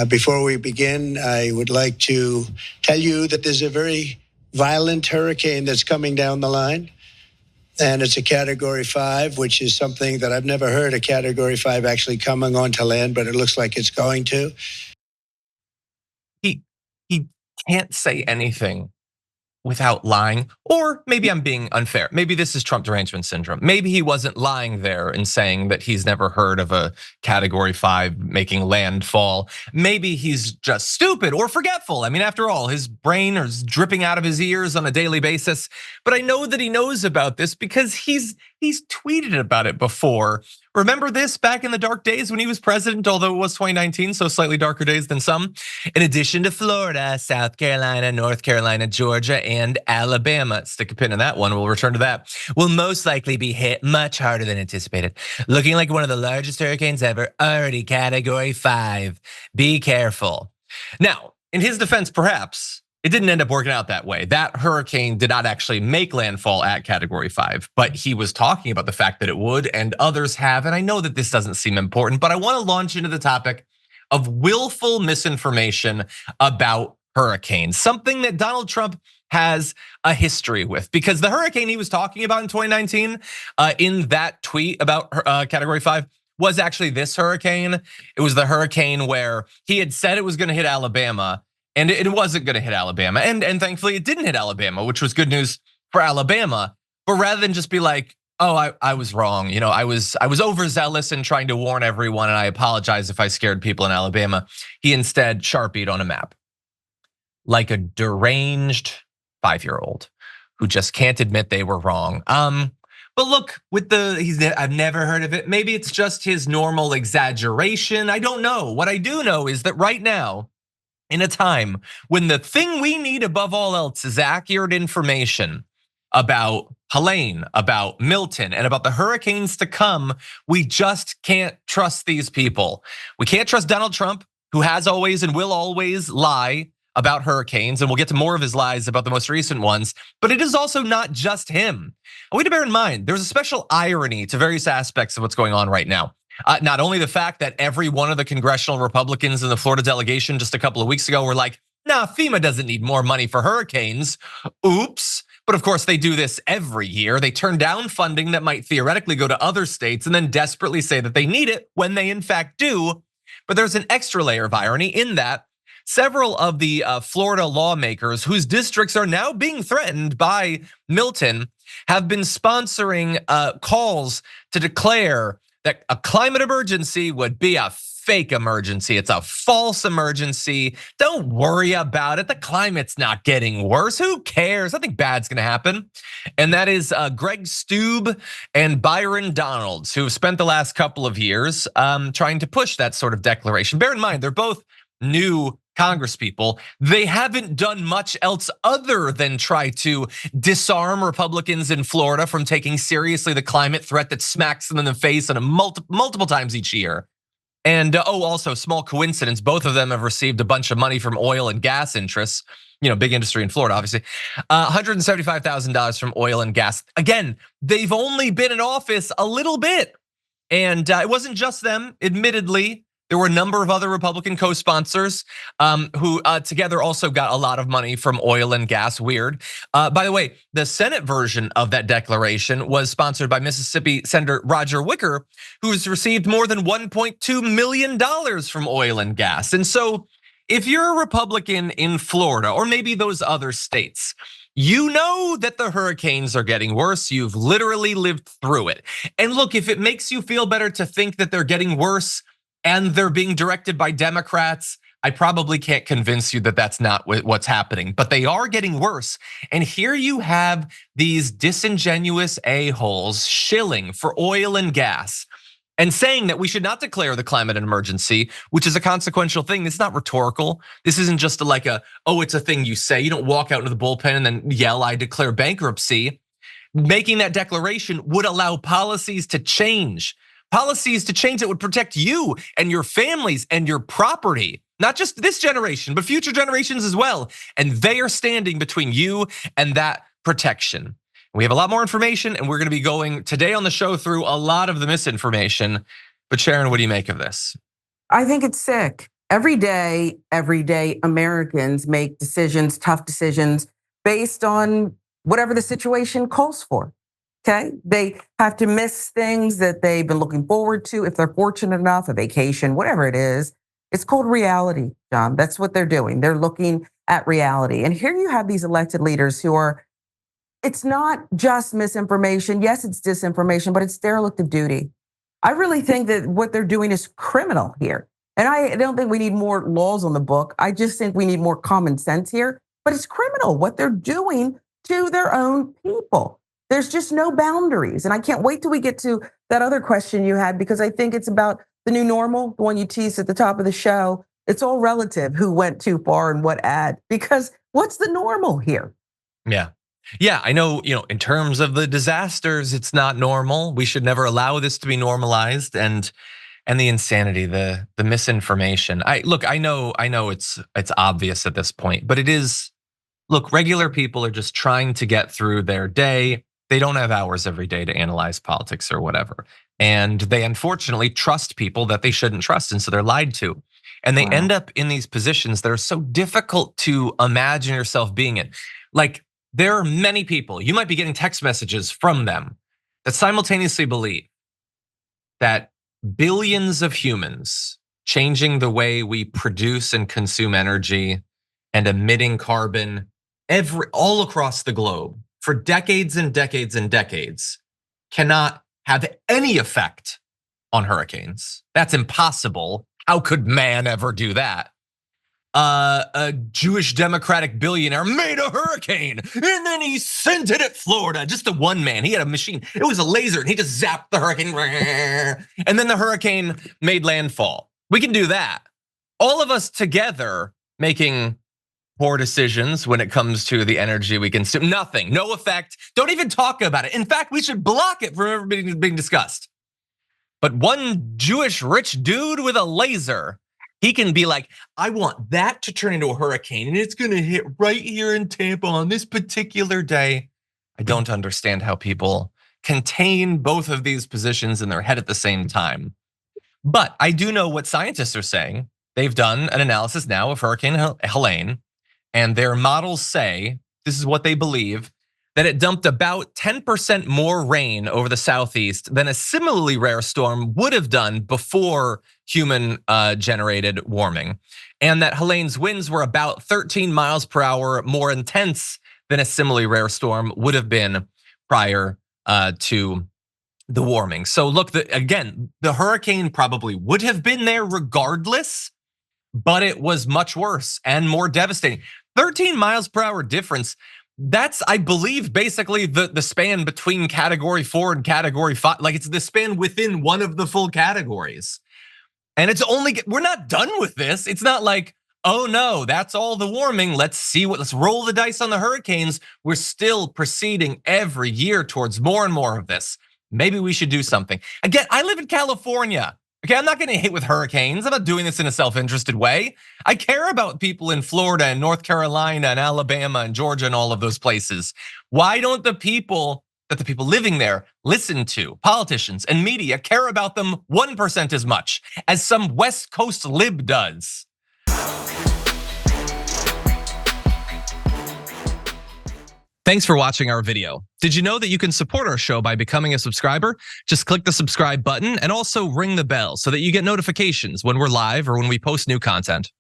Before we begin, I would like to tell you that there's a very violent hurricane that's coming down the line. And it's a Category 5, which is something that I've never heard a Category 5 actually coming onto land, but it looks like it's going to. He can't say anything without lying. Or maybe I'm being unfair. Maybe this is Trump derangement syndrome. Maybe he wasn't lying there and saying that he's never heard of a Category 5 making landfall. Maybe he's just stupid or forgetful. I mean, after all, his brain is dripping out of his ears on a daily basis. But I know that he knows about this because he's tweeted about it before. Remember this back in the dark days when he was president, although it was 2019, so slightly darker days than some. In addition to Florida, South Carolina, North Carolina, Georgia, and Alabama, stick a pin in that one, we'll return to that, will most likely be hit much harder than anticipated. Looking like one of the largest hurricanes ever, already Category 5. Be careful. Now, in his defense, perhaps, it didn't end up working out that way. That hurricane did not actually make landfall at Category 5, but he was talking about the fact that it would, and others have. And I know that this doesn't seem important, but I want to launch into the topic of willful misinformation about hurricanes, something that Donald Trump has a history with, because the hurricane he was talking about in 2019 in that tweet about Category 5 was actually this hurricane. It was the hurricane where he had said it was going to hit Alabama, and it wasn't going to hit Alabama, and thankfully it didn't hit Alabama, which was good news for Alabama. But rather than just be like, oh, I was wrong, I was overzealous in trying to warn everyone, and I apologize if I scared people in Alabama, he instead Sharpied on a map like a deranged 5-year-old who just can't admit they were wrong. But look, I've never heard of it. Maybe it's just his normal exaggeration. I don't know. What I do know is that right now, in a time when the thing we need above all else is accurate information about Helene, about Milton, and about the hurricanes to come, we just can't trust these people. We can't trust Donald Trump, who has always and will always lie about hurricanes, and we'll get to more of his lies about the most recent ones, but it is also not just him. I want you to bear in mind, there's a special irony to various aspects of what's going on right now. Not only the fact that every one of the congressional Republicans in the Florida delegation just a couple of weeks ago were like, nah, FEMA doesn't need more money for hurricanes. Oops. But of course they do this every year. They turn down funding that might theoretically go to other states and then desperately say that they need it when they in fact do. But there's an extra layer of irony in that several of the Florida lawmakers whose districts are now being threatened by Milton have been sponsoring calls to declare that a climate emergency would be a fake emergency. It's a false emergency. Don't worry about it. The climate's not getting worse. Who cares? Nothing bad's gonna happen. And that is Greg Stube and Byron Donalds, who have spent the last couple of years trying to push that sort of declaration. Bear in mind, they're both new congresspeople. They haven't done much else other than try to disarm Republicans in Florida from taking seriously the climate threat that smacks them in the face on multiple times each year. And also small coincidence, both of them have received a bunch of money from oil and gas interests, big industry in Florida, obviously. $175,000 from oil and gas. Again, they've only been in office a little bit. And it wasn't just them, admittedly. There were a number of other Republican co-sponsors who together also got a lot of money from oil and gas. Weird. By the way, the Senate version of that declaration was sponsored by Mississippi Senator Roger Wicker, who's received more than $1.2 million from oil and gas. And so if you're a Republican in Florida, or maybe those other states, you know that the hurricanes are getting worse. You've literally lived through it. And look, if it makes you feel better to think that they're getting worse, and they're being directed by Democrats, I probably can't convince you that that's not what's happening, but they are getting worse. And here you have these disingenuous a-holes shilling for oil and gas and saying that we should not declare the climate an emergency, which is a consequential thing. It's not rhetorical. This isn't just it's a thing you say. You don't walk out into the bullpen and then yell, I declare bankruptcy. Making that declaration would allow policies to change. Policies to change that would protect you and your families and your property. Not just this generation, but future generations as well. And they are standing between you and that protection. We have a lot more information, and we're gonna be going today on the show through a lot of the misinformation. But Sharon, what do you make of this? I think it's sick. Every day, Americans make decisions, tough decisions, based on whatever the situation calls for. Okay. They have to miss things that they've been looking forward to, if they're fortunate enough, a vacation, whatever it is. It's called reality, John. That's what they're doing. They're looking at reality. And here you have these elected leaders who are, it's not just misinformation. Yes, it's disinformation, but it's derelict of duty. I really think that what they're doing is criminal here. And I don't think we need more laws on the book. I just think we need more common sense here. But it's criminal what they're doing to their own people. There's just no boundaries. And I can't wait till we get to that other question you had, because I think it's about the new normal, the one you teased at the top of the show. It's all relative who went too far and what ad, because what's the normal here? Yeah. Yeah, I know, in terms of the disasters, it's not normal. We should never allow this to be normalized. And the insanity, the misinformation. I know it's obvious at this point, but it is, look, regular people are just trying to get through their day. They don't have hours every day to analyze politics or whatever. And they unfortunately trust people that they shouldn't trust. And so they're lied to. And they end up in these positions that are so difficult to imagine yourself being in. Like, there are many people, you might be getting text messages from them that simultaneously believe that billions of humans changing the way we produce and consume energy and emitting carbon all across the globe for decades and decades and decades cannot have any effect on hurricanes. That's impossible. How could man ever do that? A Jewish Democratic billionaire made a hurricane and then he sent it at Florida. Just a one man. He had a machine. It was a laser and he just zapped the hurricane. And then the hurricane made landfall. We can do that. All of us together making poor decisions when it comes to the energy we consume. Nothing, no effect. Don't even talk about it. In fact, we should block it from ever being discussed. But one Jewish rich dude with a laser, he can be like, I want that to turn into a hurricane and it's gonna hit right here in Tampa on this particular day. I don't understand how people contain both of these positions in their head at the same time. But I do know what scientists are saying. They've done an analysis now of Hurricane Helene, and their models say, this is what they believe, that it dumped about 10% more rain over the southeast than a similarly rare storm would have done before human generated warming. And that Helene's winds were about 13 miles per hour more intense than a similarly rare storm would have been prior to the warming. So look, again, the hurricane probably would have been there regardless, but it was much worse and more devastating. 13 miles per hour difference. That's, I believe, basically the span between category 4 and category 5. Like, it's the span within one of the full categories. And we're not done with this. It's not like, oh no, that's all the warming. Let's roll the dice on the hurricanes. We're still proceeding every year towards more and more of this. Maybe we should do something. Again, I live in California. Okay, I'm not getting hit with hurricanes. I'm not doing this in a self-interested way. I care about people in Florida and North Carolina and Alabama and Georgia and all of those places. Why don't the people living there listen to, politicians and media, care about them 1% as much as some West Coast lib does? Thanks for watching our video. Did you know that you can support our show by becoming a subscriber? Just click the subscribe button and also ring the bell so that you get notifications when we're live or when we post new content.